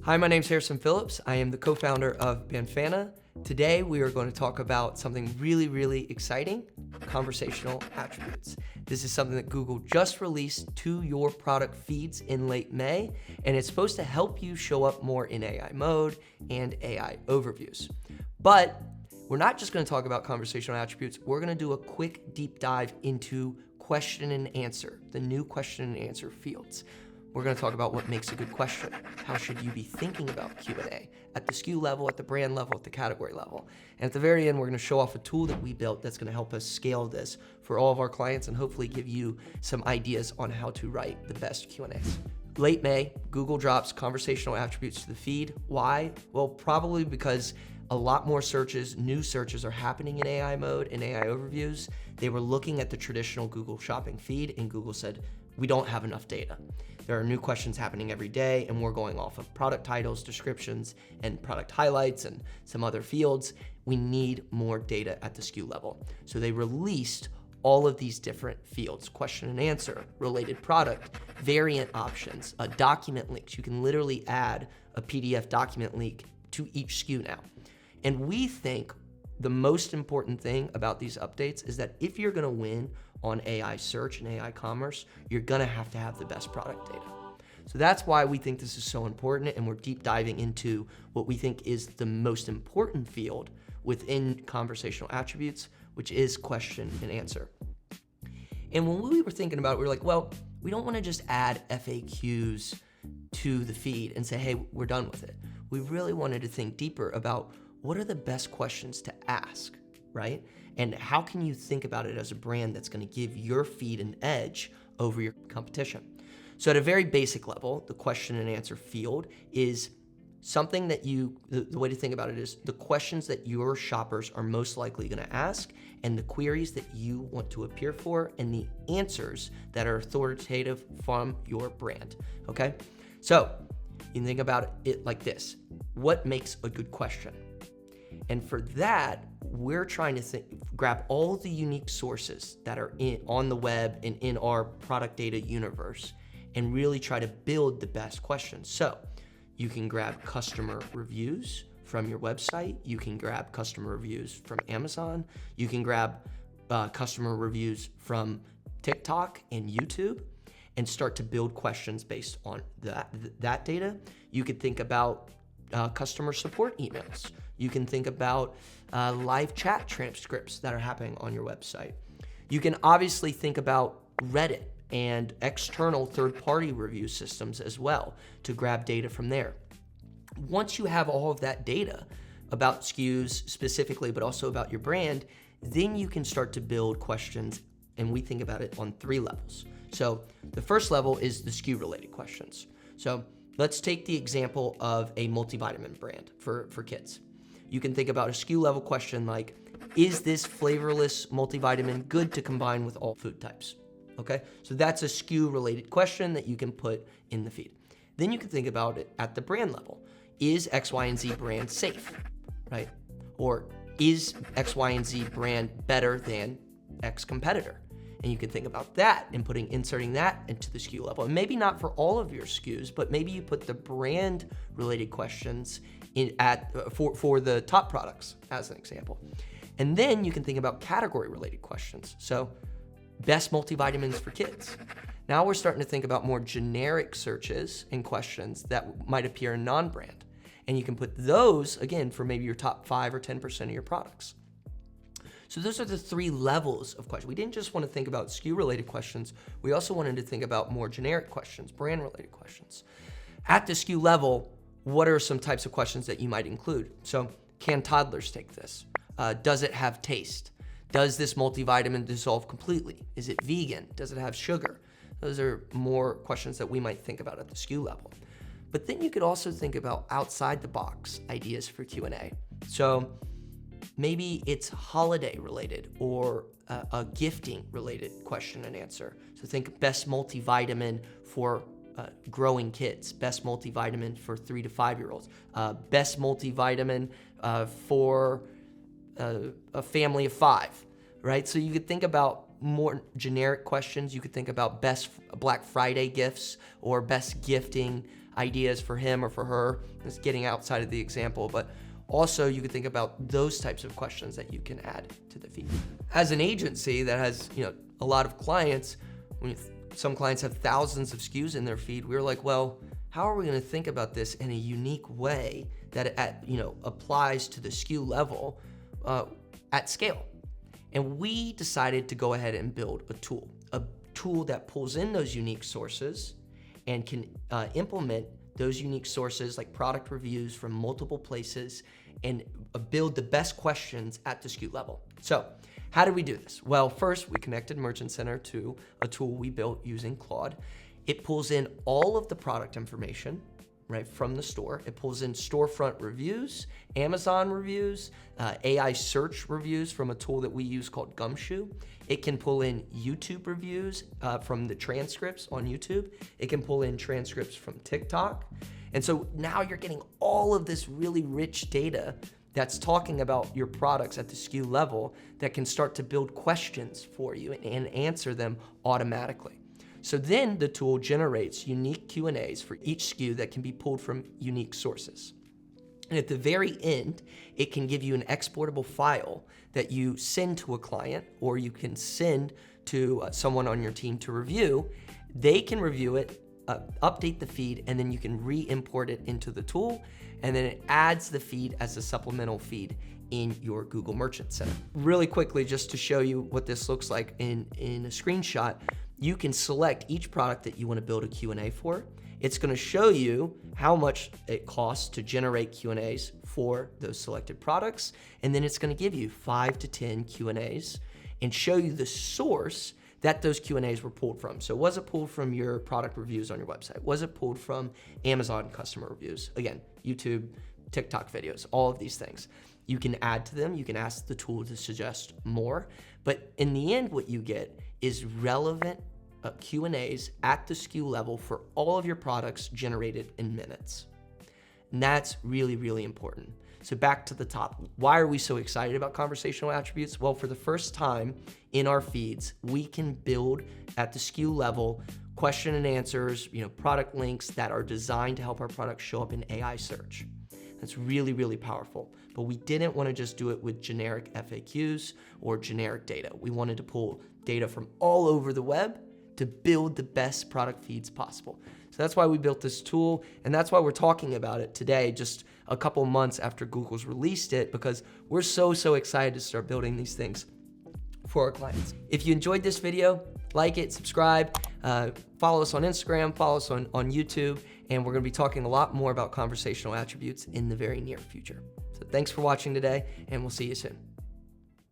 Hi, my name's Harrison Phillips. I am the co-founder of Banfana. Today, we are going to talk about something really exciting, conversational attributes. This is something that Google just released to your product feeds in late May, and it's supposed to help you show up more in AI mode and AI overviews. But we're not just going to talk about conversational attributes. We're going to do a quick deep dive into question and answer, the new question and answer fields. We're going to talk about what makes a good question. How should you be thinking about Q&A at the SKU level, at the brand level, at the category level. And at the very end, we're going to show off a tool that we built that's going to help us scale this for all of our clients and hopefully give you some ideas on how to write the best Q&As. Late May, Google drops conversational attributes to the feed. Why? Well, probably because a lot more searches, new searches are happening in AI mode and AI overviews. They were looking at the traditional Google shopping feed and Google said, we don't have enough data. There are new questions happening every day and we're going off of product titles, descriptions, and product highlights and some other fields. We need more data at the SKU level. So they released all of these different fields, question and answer, related product, variant options, document links. You can literally add a PDF document link to each SKU now. And we think the most important thing about these updates is that if you're gonna win on AI search and AI commerce, you're gonna have to have the best product data. So that's why we think this is so important, and we're deep diving into what we think is the most important field within conversational attributes, which is question and answer. And when we were thinking about it, we were like, well, we don't wanna just add FAQs to the feed and say, hey, we're done with it. We really wanted to think deeper about what are the best questions to ask, right? And how can you think about it as a brand that's gonna give your feed an edge over your competition? So at a very basic level, the question and answer field is something that the way to think about it is the questions that your shoppers are most likely gonna ask and the queries that you want to appear for and the answers that are authoritative from your brand, okay? So you can think about it like this. What makes a good question? And for that, we're trying to grab all the unique sources that are on the web and in our product data universe and really try to build the best questions. So you can grab customer reviews from your website. You can grab customer reviews from Amazon. You can grab customer reviews from TikTok and YouTube and start to build questions based on that data. You could think about customer support emails. You can think about live chat transcripts that are happening on your website. You can obviously think about Reddit and external third-party review systems as well to grab data from there. Once you have all of that data about SKUs specifically, but also about your brand, then you can start to build questions, and we think about it on 3 levels. So the first level is the SKU-related questions. So let's take the example of a multivitamin brand for kids. You can think about a SKU level question like, is this flavorless multivitamin good to combine with all food types? Okay, so that's a SKU related question that you can put in the feed. Then you can think about it at the brand level. Is X, Y, and Z brand safe, right? Or is X, Y, and Z brand better than X competitor? And you can think about that and inserting that into the SKU level. And maybe not for all of your SKUs, but maybe you put the brand related questions for the top products as an example. And then you can think about category related questions. So best multivitamins for kids. Now we're starting to think about more generic searches and questions that might appear in non-brand. And you can put those, again, for maybe your top 5 or 10% of your products. So those are the 3 levels of questions. We didn't just want to think about SKU-related questions. We also wanted to think about more generic questions, brand-related questions. At the SKU level, what are some types of questions that you might include? So can toddlers take this? Does it have taste? Does this multivitamin dissolve completely? Is it vegan? Does it have sugar? Those are more questions that we might think about at the SKU level. But then you could also think about outside the box ideas for Q&A. So maybe it's holiday related or a gifting related question and answer. So think best multivitamin for growing kids, best multivitamin for 3 to 5 year olds, best multivitamin for a family of 5, right? So you could think about more generic questions. You could think about best Black Friday gifts or best gifting ideas for him or for her. It's getting outside of the example, but also you could think about those types of questions that you can add to the feed. As an agency that has a lot of clients, some clients have thousands of SKUs in their feed, we were like, well, how are we going to think about this in a unique way that applies to the SKU level at scale? And we decided to go ahead and build a tool that pulls in those unique sources and can implement those unique sources like product reviews from multiple places and build the best questions at the SKU level. So how did we do this? Well, first we connected Merchant Center to a tool we built using Claude. It pulls in all of the product information, right, from the store. It pulls in storefront reviews, Amazon reviews, AI search reviews from a tool that we use called Gumshoe. It can pull in YouTube reviews from the transcripts on YouTube. It can pull in transcripts from TikTok. And so now you're getting all of this really rich data that's talking about your products at the SKU level that can start to build questions for you and answer them automatically. So then the tool generates unique Q&As for each SKU that can be pulled from unique sources. And at the very end, it can give you an exportable file that you send to a client, or you can send to someone on your team to review. They can review it, update the feed, and then you can re-import it into the tool, and then it adds the feed as a supplemental feed in your Google Merchant Center. Really quickly, just to show you what this looks like in a screenshot, you can select each product that you want to build a Q&A for. It's going to show you how much it costs to generate Q&As for those selected products, and then it's going to give you 5 to 10 Q&As and show you the source that those Q&As were pulled from. So was it pulled from your product reviews on your website? Was it pulled from Amazon customer reviews? Again, YouTube, TikTok videos, all of these things. You can add to them. You can ask the tool to suggest more. But in the end, what you get is relevant Q&As at the SKU level for all of your products generated in minutes. And that's really, really important. So back to the top, why are we so excited about conversational attributes? Well, for the first time in our feeds, we can build at the SKU level question and answers, product links that are designed to help our products show up in AI search. That's really, really powerful. But we didn't want to just do it with generic FAQs or generic data. We wanted to pull data from all over the web to build the best product feeds possible. So that's why we built this tool, and that's why we're talking about it today, just a couple months after Google's released it, because we're so excited to start building these things for our clients. If you enjoyed this video, like it, subscribe, follow us on Instagram, follow us on YouTube, and we're gonna be talking a lot more about conversational attributes in the very near future. So thanks for watching today, and we'll see you soon.